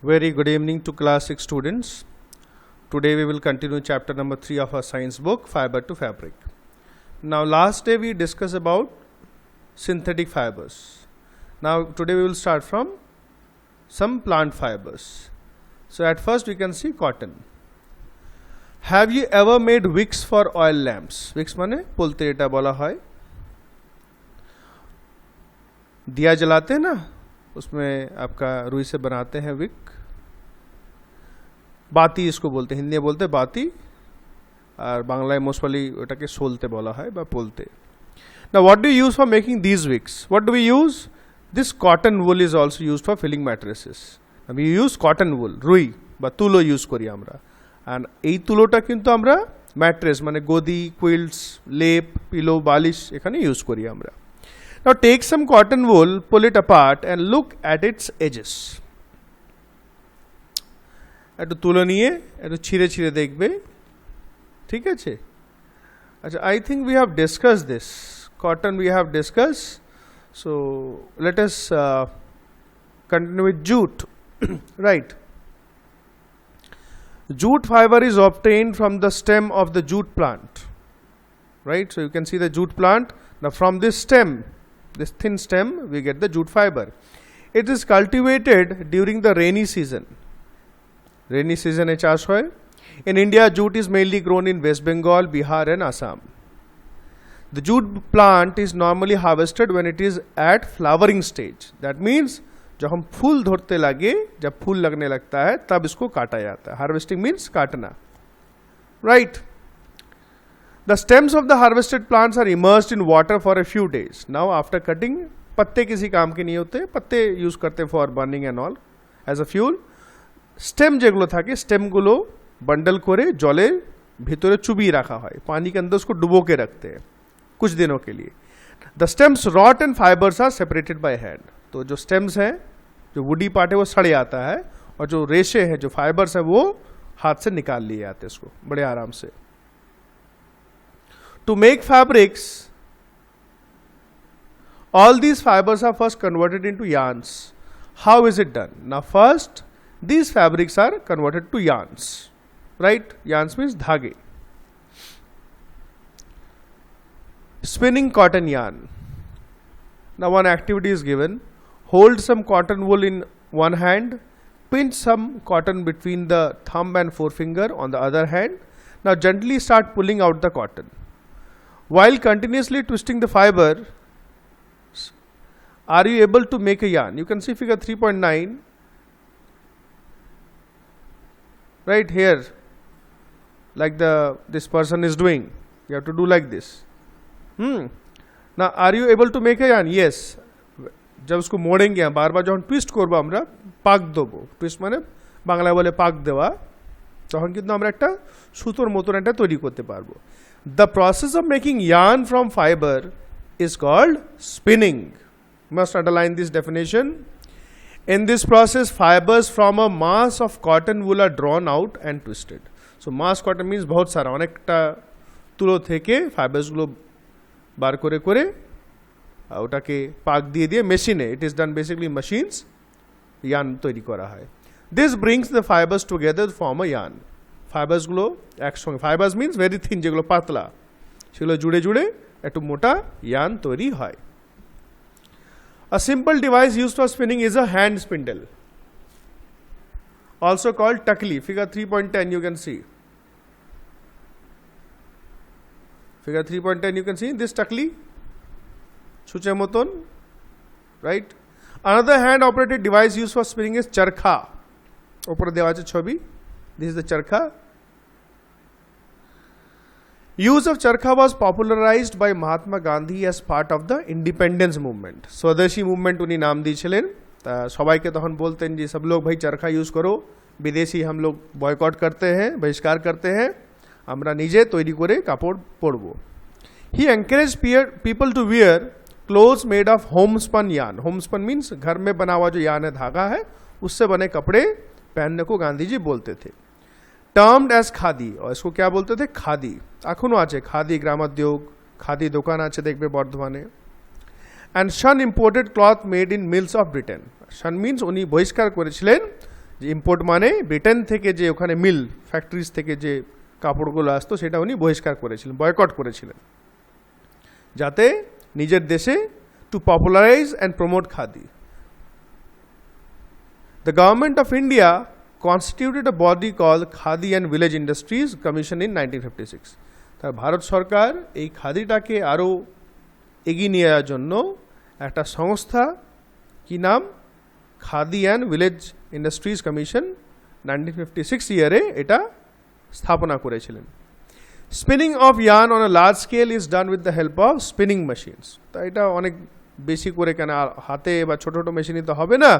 Very good evening to class 6 students. Today we will continue chapter number 3 of our science book, Fiber to Fabric. Now last day we discussed about synthetic fibers. Now today we will start from some plant fibers. So at first we can see cotton. Have you ever made wicks for oil lamps? Wicks माने पोलते एटा बोला है. दिया जलाते हैं ना, उसमें आपका रुई से बनाते हैं विक. बाती इसको बोलते हैं, हिंदी में बोलते हैं बाती, और बांग्ला मोस्टली ওটাকে सोलते बोला है বা पोलते. Now what do you use for making these wicks? What do we use? This cotton wool is also used for filling mattresses. Now we use cotton wool, রুই বা তুলো ইউজ করি আমরা. and এই তুলোটা কিন্তু আমরা ম্যাট্রেস মানে গদি, কুইল্টস, লেপ, পিলো, বালিশ এখানে ইউজ করি আমরা. Now take some cotton wool, pull it apart and look at its edges. একটু তুলো নিয়ে একটু ছিঁড়ে ছিঁড়ে দেখবে, ঠিক আছে? আচ্ছা, I think we have discussed this. Cotton we have discussed. So let us continue with jute. Right. Jute fiber is obtained from the stem of the jute plant. Right. So you can see the jute plant. Now from this stem, this thin stem, we get the jute fiber. It is cultivated during the rainy season. Rainy season e চাষ হয়. In India, jute is mainly grown in West Bengal, Bihar and Assam. The jute plant is normally harvested when it is at flowering stage. That means जब हम फूल धरते लगे, जब फूल लगने लगता है तब इसको काटा जाता है. Harvesting means काटना. Right. The stems of the harvested plants are immersed in water for a few days. Now after cutting, पत्ते किसी काम के नहीं होते, पत्ते यूज करते for burning and all as a fuel. Stem যেগুলো থাকে, স্টেমগুলো বান্ডল করে জলের ভিতরে চুবিয়ে রাখা হয়, पानी के अंदर उसको डुबो के रखते हैं कुछ दिनों के लिए. The stems rot and fibers are separated by hand. तो जो स्टेम्स हैं, जो वुडी पार्ट है वो सड़ जाता है, और जो रेशे हैं, जो फाइबर्स है, वो हाथ से निकाल लिए जाते हैं इसको बड़े आराम से. To make fabrics, all these fibers are first converted into yarns. How is it done? Now first, these fabrics are converted to yarns. Right? Yarns means dhage. Spinning cotton yarn. Now one activity is given. Hold some cotton wool in one hand, pinch some cotton between the thumb and forefinger on the other hand. Now gently start pulling out the cotton. While continuously twisting the fiber, are you able to make a yarn? You can see figure 3.9. Right here, like this person is doing. You have to do like this. Now are you able to make a yarn? Yes. जब उसको मोड़ेंगे हम बार बार যখন twist করব আমরা পাক দেবো, twist মানে বাংলায় বলে পাক দেওয়া, তখন কিন্তু আমরা একটা সুতোর মতন একটা তৈরি করতে পারবো. The process of making yarn from fiber is called spinning. Must underline this definition. In this process, fibers from a mass of cotton wool are drawn out and twisted. So mass cotton means बहुत सारा, অনেকটা তুলো থেকে fibres গুলো বার করে করে ওটাকে পাক দিয়ে দিয়ে মেশিনে, it is done basically machines, yarn তৈরি করা হয়. This brings the fibers together to form a yarn. Fibres গুলো একসঙ্গে, ফাইবারস means very thin, যেগুলো পাতলা, সেগুলো জুড়ে জুড়ে একটু মোটা yarn তৈরি হয়. A simple device used for spinning is a hand spindle, also called takli. Figure 3.10 you can see. Figure 3.10 you can see this takli, chuche moton, right? Another hand operated device used for spinning is charkha. Opor dewa ache chobi. This is the charkha. Use of charkha was popularized by Mahatma Gandhi as part of the independence movement. स्वदेशी movement उन्हीं नाम दिए সবাইকে তখন বলতেন যে सब लोग भाई चरखा यूज करो, বিদেশি हम लोग বয়কট करते हैं, बहिष्कार करते हैं, আমরা নিজে তৈরি করে কাপড় পরবো. He encouraged people to wear clothes made of homespun yarn. Homespun means घर में बना हुआ जो yarn है, धागा है, उससे बने कपड़े पहनने को गांधी जी बोलते थे. Termed as খাদি, और इसको क्या बोलते थे? खादी. এখনো আছে খাদি গ্রামোদ্যোগ, খাদি দোকান আছে দেখবে বর্ধমানে. And shun imported cloth made in mills of Britain. Shun means উনি বহিষ্কার করেছিলেন যে ইম্পোর্ট মানে ব্রিটেন থেকে যে ওখানে মিল ফ্যাক্টরিজ থেকে যে কাপড়গুলো আসতো সেটা উনি বহিষ্কার করেছিলেন, বয়কট করেছিলেন, যাতে নিজের দেশে to popularize and promote khadi. The government of India constituted a body called Khadi and Village Industries Commission in 1956. তার ভারত সরকার এই খাদিটাকে আরও এগিয়ে নিয়ে যাওয়ার জন্য একটা সংস্থা, কি নাম, khadi and village industries commission 1956 ইয়ারে এটা স্থাপনা করেছিলেন। Spinning of yarn on a large scale is done with the help of spinning machines. তা এটা অনেক বেশি করে কেন হাতে বা ছোটো ছোটো মেশিনই তো হবে না,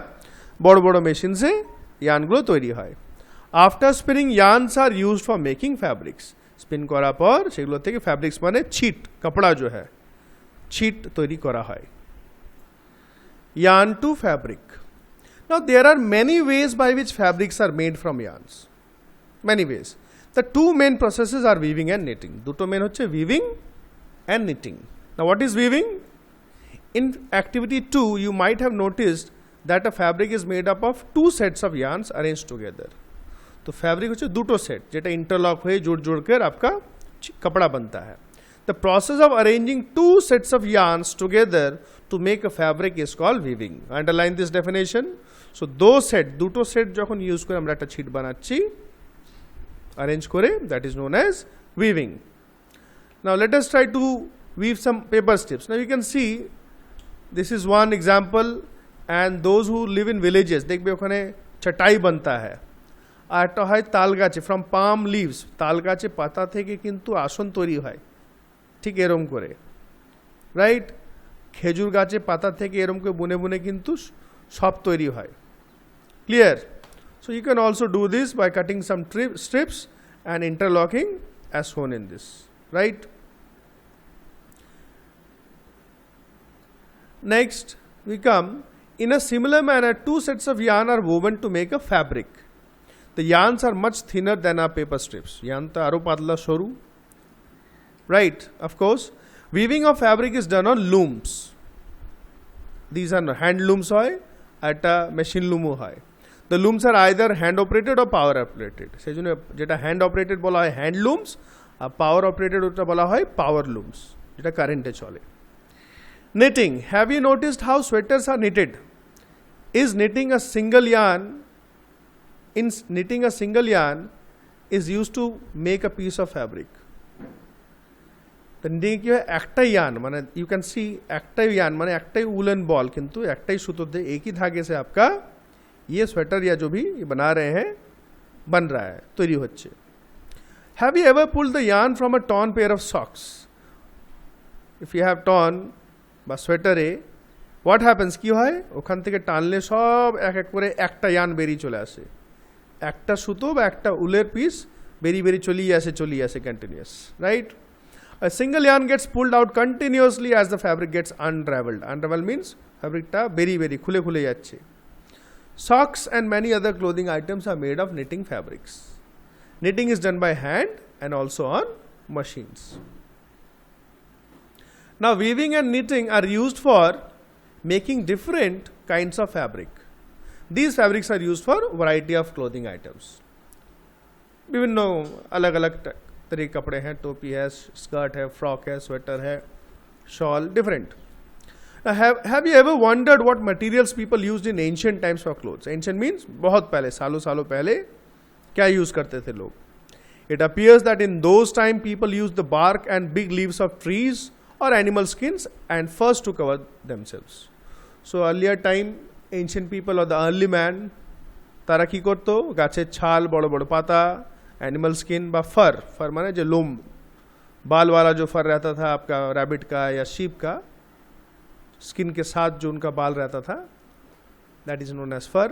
বড় বড় মেশিনসে ইয়ার্নগুলো তৈরি হয়। After spinning yarns are use for making fabrics. Spin করার পর সেগুলো থেকে ফ্যাব্রিক্স মানে ছিট, কাপড়া जो है ছিট তৈরি করা হয়। yarn to fabric. Now there are many ways by which fabrics are made from yarns. Many ways. The two main processes are weaving and knitting. দুটো মেন হচ্ছে weaving and knitting. Now what is weaving? In activity 2 you might have noticed that a fabric is made up of two sets of yarns arranged together. तो fabric होचे दुटो set जेटा interlock हुए जोड़ जोड़ कर आपका कपड़ा बनता है। The process of arranging two sets of yarns together to make a fabric is called weaving. Underline this definition. So दो सेट, दुटो सेट যখন ইউজ করে আমরা একটা ছিট বানাচ্ছি arrange করে, that is known as weaving. Now let us try to weave some paper strips. Now you can see this is one example, and those who live in villages देखबे ওখানে চটাই बनता है। আর একটা হয় তাল গাছে, ফ্রম পাম লিভস, তাল গাছে পাতা থেকে কিন্তু আসন তৈরি হয় ঠিক এরম করে, রাইট। খেজুর গাছে পাতা থেকে এরম করে বুনে বুনে কিন্তু সব তৈরি হয়, clear. So you can also do this by cutting some strips and interlocking as shown in this, right. Next we come, in a similar manner two sets of yarn are woven to make a fabric. The yarns are much thinner than our paper strips. Yarn ta aro padla shoru, right? Of course, weaving of fabric is done on looms. These are hand looms hoy, eta machine loom hoy. The looms are either hand operated or power operated. সেই জন্য যেটা hand operated বলা হয় hand looms, আর power operated ওটা বলা হয় power looms, যেটা কারেন্টে চলে। Knitting. Have you noticed how sweaters are knitted? Is knitting a single yarn? In knitting a single yarn is used to make a piece of fabric. The knitting কি হয়, একটাই yarn মানে you can see একটাই yarn মানে একটাই woolen ball, কিন্তু একটাই সুতো দিয়ে एक ही धागे से आपका ये स्वेटर या जो भी बना रहे हैं बन रहा है, তৈরি হচ্ছে। Have you ever pulled the yarn from a torn pair of socks? If you have torn বা সোয়েটারে হোয়াট হ্যাপেন্স, কী হয়, ওখান থেকে টানলে সব এক এক করে একটা ইয়ার্ন বেরিয়ে চলে আসে, একটা সুতো বা একটা উলের পিস বেরিয়ে বেরিয়ে চলিয়ে আসে continuous, right. A single yarn gets pulled out continuously as the fabric gets unraveled. Unravel means ফ্যাব্রিকটা বেরিয়ে খুলে খুলে যাচ্ছে। Socks and many other clothing items are made of knitting fabrics. Knitting is done by hand and also on machines. Now weaving and knitting are used for making different kinds of fabric. These fabrics are used for variety of clothing items. विभिन्न अलग अलग तरह के कपड़े हैं, टोपी है, skirt है, फ्रॉक है, स्वेटर है, shawl, different. Now have you ever wondered what materials people used in ancient times for clothes? Ancient means बहुत पहले, सालों पहले क्या यूज करते थे लोग? It appears that in those time people used the bark and big leaves of trees or animal skins and furs to cover themselves. So earlier time ancient people or the early man তারা কি করতো, গাছের ছাল, বড় বড় পাতা, animal skin বা फर, फर माने जो लोम, बाल वाला जो फर रहता था आपका रैबिट का या शीप का, स्किन के साथ जो उनका बाल रहता था, दैट इज नोन एज फर।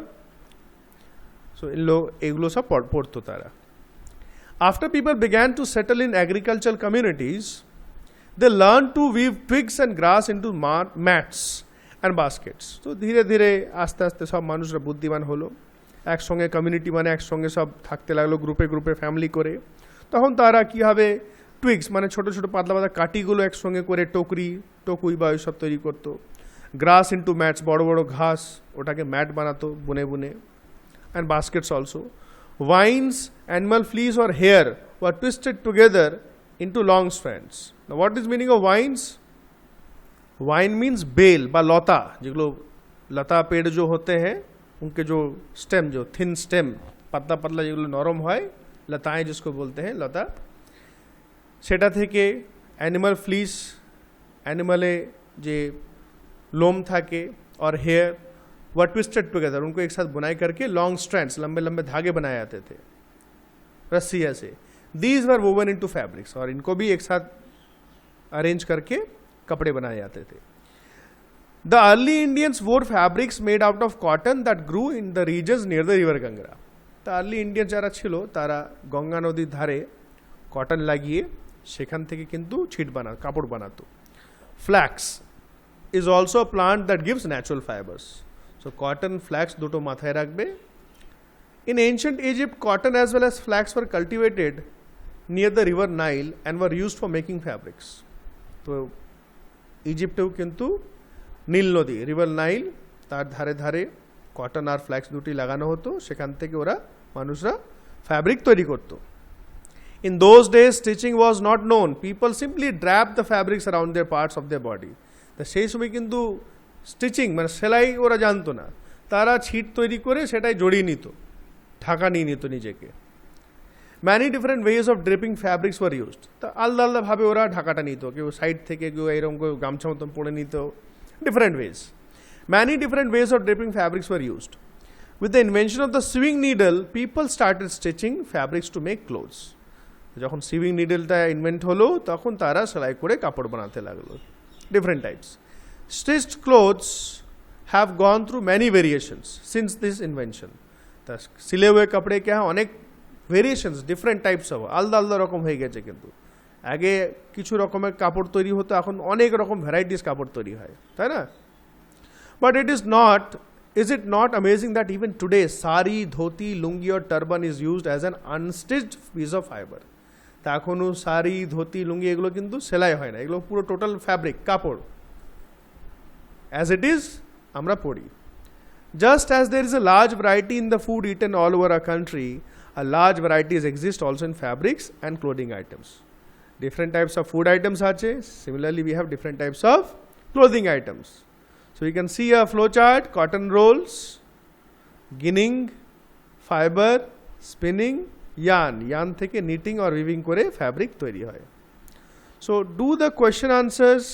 सो इन लोग एगुलो सब पढ़तो तारा। After people began to settle in agricultural communities, they learned to weave twigs and grass into mats and baskets. So ধীরে ধীরে আস্তে আস্তে সব মানুষরা বুদ্ধিমান হলো, একসঙ্গে কমিউনিটি মানে একসঙ্গে সব থাকতে লাগলো, গ্রুপে গ্রুপে ফ্যামিলি করে। তখন তারা কীভাবে টুইগস মানে ছোটো ছোটো পাতলা পাতলা কাঠিগুলো একসঙ্গে করে টকুই বা ওইসব তৈরি করতো। গ্রাস ইন্টু ম্যাটস, বড় বড় ঘাস, ওটাকে ম্যাট বানাতো বুনে বুনে। and baskets also. Vines, animal fleece or hair were twisted together into long strands. Now what is meaning of vines? Vine means बेल बा लता, जिगलो लता पेड़ जो होते हैं उनके जो स्टेम, जो थिन स्टेम, पतला पतला যেগুলো নরম হয়, লতাएं जिसको बोलते हैं लता, সেটা থেকে অ্যানিমাল ফ্লিস, অ্যানিমালে যে लोम থাকে और हेयर वर ट्विस्टेड टुगेदर, उनको एक साथ बुनाई करके लॉन्ग स्ट्रैंड्स, लंबे लंबे धागे बनाए जाते थे रस्सिया से. These were woven into fabrics, और इनको भी एक साथ अरेंज करके कपड़े बनाए जाते थे. The early Indians wore fabrics made out of cotton that grew in the regions near the river Ganga. তা আর্লি ইন্ডিয়ান যারা ছিল তারা গঙ্গা নদীর ধারে কটন লাগিয়ে সেখান থেকে কিন্তু কাপড় বানাতো. Flax is also a plant that gives natural fibers. So cotton, flax দুটো মাথায় রাখবে. In ancient Egypt, cotton as well as flax were cultivated near the river Nile and were used for making fabrics. তো ইজিপ্টেও কিন্তু নীল নদী, river Nile, তার ধারে ধারে cotton আর flax দুটি লাগানো হতো, সেখান থেকে ওরা মানুষরা ফ্যাব্রিক তৈরি করতো. In those days, stitching was not known. People simply draped the fabrics around their parts of their body. তা সেই সময় কিন্তু স্টিচিং মানে সেলাই ওরা জানতো না, তারা ছিট তৈরি করে সেটাই জড়িয়ে নিত, ঢাকা নিয়ে নিত নিজেকে. Many different ways of draping fabrics were used. তা আলাদা আলাদাভাবে ওরা ঢাকাটা নিত, কেউ সাইড থেকে, কেউ এরকম কেউ গামছা মতন পরে নিত, different ways. Many different ways of draping fabrics were used. With the invention of the sewing needle, people started stitching fabrics to make clothes. যখন সুইং নিডলটা ইনভেন্ট হলো তখন তারা সেলাই করে কাপড় বানাতে লাগলো. Different types. Stitched clothes have gone through many variations since this invention. তা সিলে हुए कपड़े क्या है, অনেক ভেরিয়েশনস, ডিফারেন্ট টাইপস অফ, আলাদা আলাদা রকম হয়ে গেছে. কিন্তু আগে কিছু রকমের কাপড় তৈরি হতো, এখন অনেক রকম ভ্যারাইটিস কাপড় তৈরি হয়, তাই না? But is it not amazing that even today sari, dhoti, lungi or turban is used as an unstitched piece of fiber. তা এখনও শাড়ি, ধুতি, লুঙ্গি এগুলো কিন্তু সেলাই হয় না, এগুলো পুরো টোটাল ফ্যাব্রিক, কাপড় অ্যাজ ইট ইজ আমরা পড়ি. Just as there is a large variety in the food eaten all over a country, a large varieties exist also in fabrics and clothing items. Different types of food items আছে, similarly we have different types of clothing items. So you can see a flow chart. Cotton rolls, গিনিং, fibre, spinning, yarn থেকে knitting or weaving করে fabric তৈরি হয়. So do the question answers,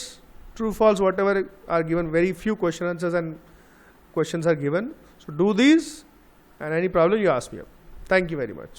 true false whatever are given, very few question answers and questions are given. So do these, and any problem you ask me up. Thank you very much.